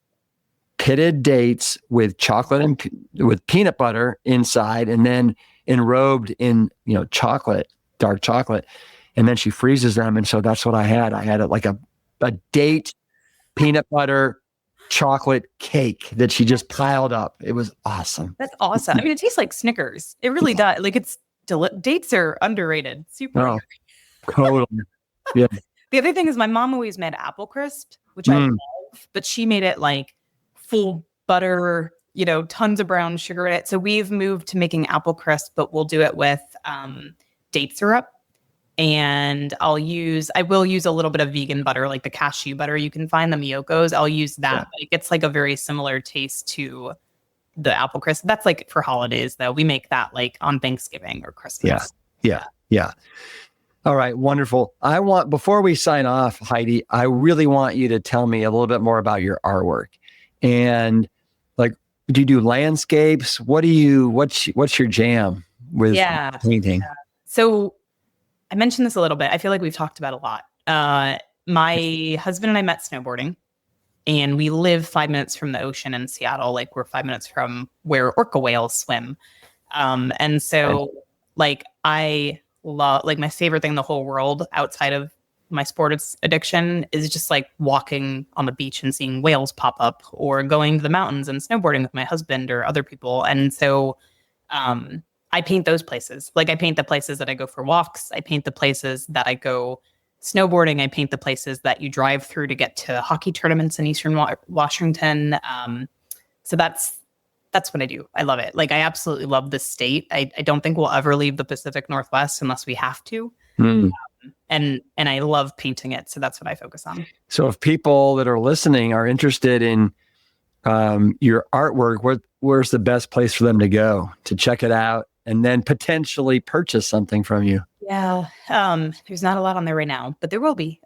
pitted dates with chocolate and with peanut butter inside, and then enrobed in chocolate, dark chocolate, and then she freezes them. And so that's what I had. I had like a date peanut butter chocolate cake that she just piled up. It was awesome. That's awesome. I mean, it tastes like Snickers. It really does. Like dates are underrated. Super. Totally. Yeah. The other thing is my mom always made apple crisp, which I love, but she made it like full butter, tons of brown sugar in it. So we've moved to making apple crisp, but we'll do it with date syrup. And I will use a little bit of vegan butter, like the cashew butter you can find, the Miyoko's. I'll use that. Yeah. It gets like a very similar taste to the apple crisp. That's like for holidays, though. We make that like on Thanksgiving or Christmas. Yeah. All right, wonderful. Before we sign off, Heidi, I really want you to tell me a little bit more about your artwork. And like, do you do landscapes? What's your jam with painting? So I mentioned this a little bit. I feel like we've talked about a lot. My husband and I met snowboarding, and we live 5 minutes from the ocean in Seattle. Like we're 5 minutes from where orca whales swim. And so like I love, like my favorite thing in the whole world outside of my sports addiction is just like walking on the beach and seeing whales pop up, or going to the mountains and snowboarding with my husband or other people. And so I paint those places. Like I paint the places that I go for walks. I paint the places that I go snowboarding. I paint the places that you drive through to get to hockey tournaments in Eastern Washington. So that's what I do. I love it. Like I absolutely love this state. I don't think we'll ever leave the Pacific Northwest unless we have to. And I love painting it. So that's what I focus on. So if people that are listening are interested in your artwork, where's the best place for them to go to check it out and then potentially purchase something from you? Yeah. There's not a lot on there right now, but there will be.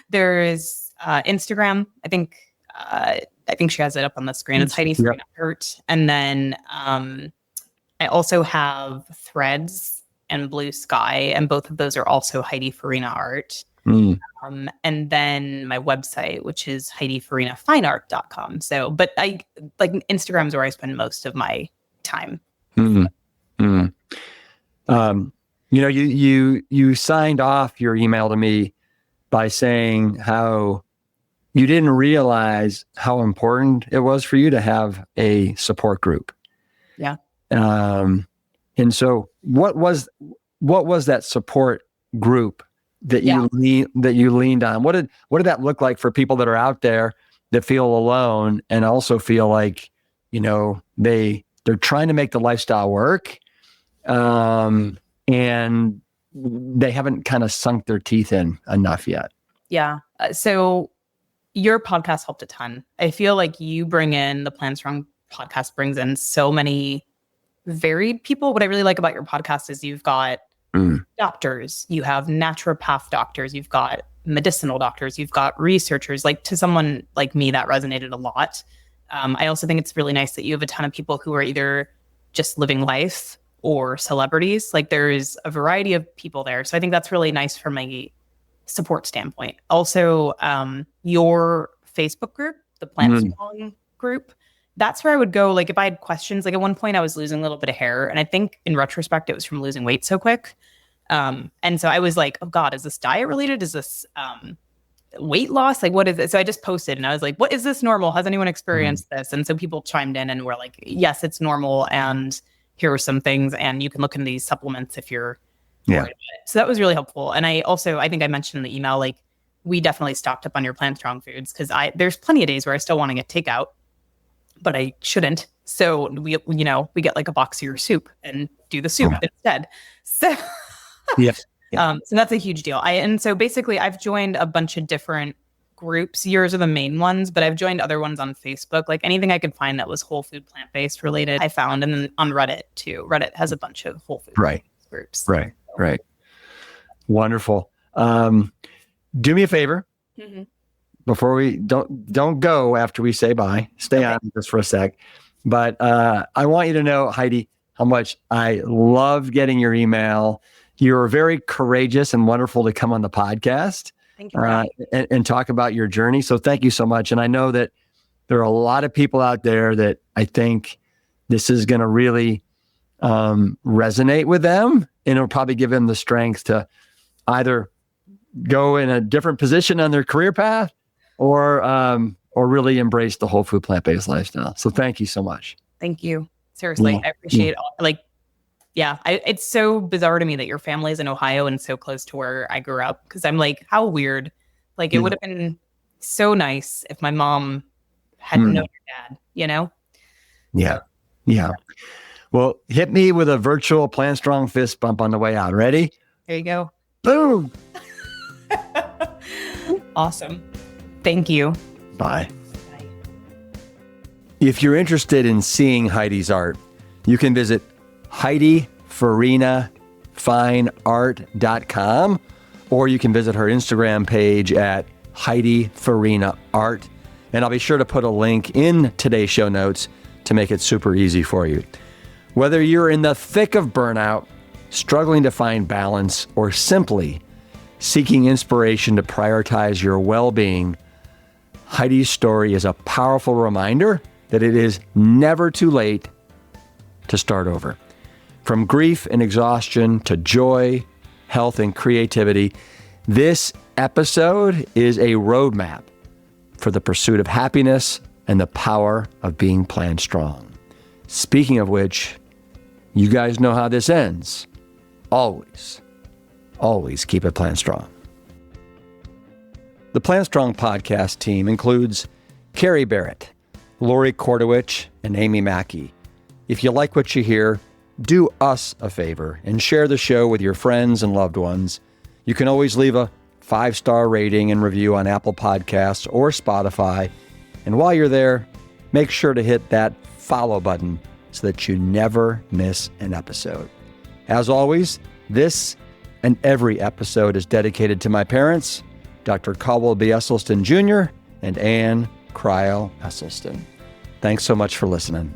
There's Instagram. I think she has it up on the screen. It's Heidi Farina Art. And then I also have Threads and Blue Sky, and both of those are also Heidi Farina Art. And then my website, which is HeidiFarinaFineArt.com. So, but I like Instagram's where I spend most of my time. You signed off your email to me by saying how you didn't realize how important it was for you to have a support group. Yeah. And so what was that support group that you leaned on? What did that look like for people that are out there that feel alone and also feel like, they're trying to make the lifestyle work. And they haven't kind of sunk their teeth in enough yet. Yeah. So your podcast helped a ton. I feel like you bring in the Plantstrong podcast brings in so many varied people. What I really like about your podcast is you've got doctors, you have naturopath doctors, you've got medicinal doctors, you've got researchers. Like, to someone like me, that resonated a lot. I also think it's really nice that you have a ton of people who are either just living life or celebrities. Like, there's a variety of people there. So I think that's really nice from a support standpoint. Also, your Facebook group, the Plantstrong group, that's where I would go. Like, if I had questions, like at one point I was losing a little bit of hair, and I think in retrospect it was from losing weight so quick. And so I was like, oh God, is this diet related? Is this weight loss? Like, what is it? So I just posted and I was like, what is this normal? Has anyone experienced this? And so people chimed in and were like, yes, it's normal. And here are some things. And you can look into these supplements if you're worried about it. So that was really helpful. And I think I mentioned in the email, like, we definitely stocked up on your Plantstrong foods because there's plenty of days where I still want to get takeout, but I shouldn't. So we get like a box of your soup and do the soup instead. So so that's a huge deal. And so basically I've joined a bunch of different groups. Yours are the main ones, but I've joined other ones on Facebook. Like, anything I could find that was whole food, plant-based related, I found. And then on Reddit too. Reddit has a bunch of whole food groups. Right. Wonderful. Do me a favor. Before we don't go after we say bye, stay on just for a sec. But I want you to know, Heidi, how much I love getting your email. You're very courageous and wonderful to come on the podcast. Thank you. And talk about your journey. So thank you so much. And I know that there are a lot of people out there that I think this is going to really resonate with them, and it'll probably give them the strength to either go in a different position on their career path or really embrace the whole food plant-based lifestyle. So thank you so much. Thank you. Seriously. I appreciate it. It's so bizarre to me that your family is in Ohio and so close to where I grew up. Cause I'm like, how weird. Like, it would have been so nice if my mom hadn't known your dad, Yeah. Well, hit me with a virtual Plantstrong fist bump on the way out. Ready? There you go. Boom. Awesome. Thank you. Bye. If you're interested in seeing Heidi's art, you can visit Heidi Farina fineart.com, or you can visit her Instagram page at Heidi Farina Art. And I'll be sure to put a link in today's show notes to make it super easy for you. Whether you're in the thick of burnout, struggling to find balance, or simply seeking inspiration to prioritize your well-being, Heidi's story is a powerful reminder that it is never too late to start over. From grief and exhaustion to joy, health, and creativity, this episode is a roadmap for the pursuit of happiness and the power of being Plantstrong. Speaking of which, you guys know how this ends. Always keep it Plantstrong. The Plantstrong podcast team includes Carrie Barrett, Lori Kordowich, and Amy Mackey. If you like what you hear, do us a favor and share the show with your friends and loved ones. You can always leave a 5-star rating and review on Apple Podcasts or Spotify. And while you're there, make sure to hit that follow button so that you never miss an episode. As always, this and every episode is dedicated to my parents, Dr. Caldwell B. Esselstyn Jr. and Ann Cryle Esselstyn. Thanks so much for listening.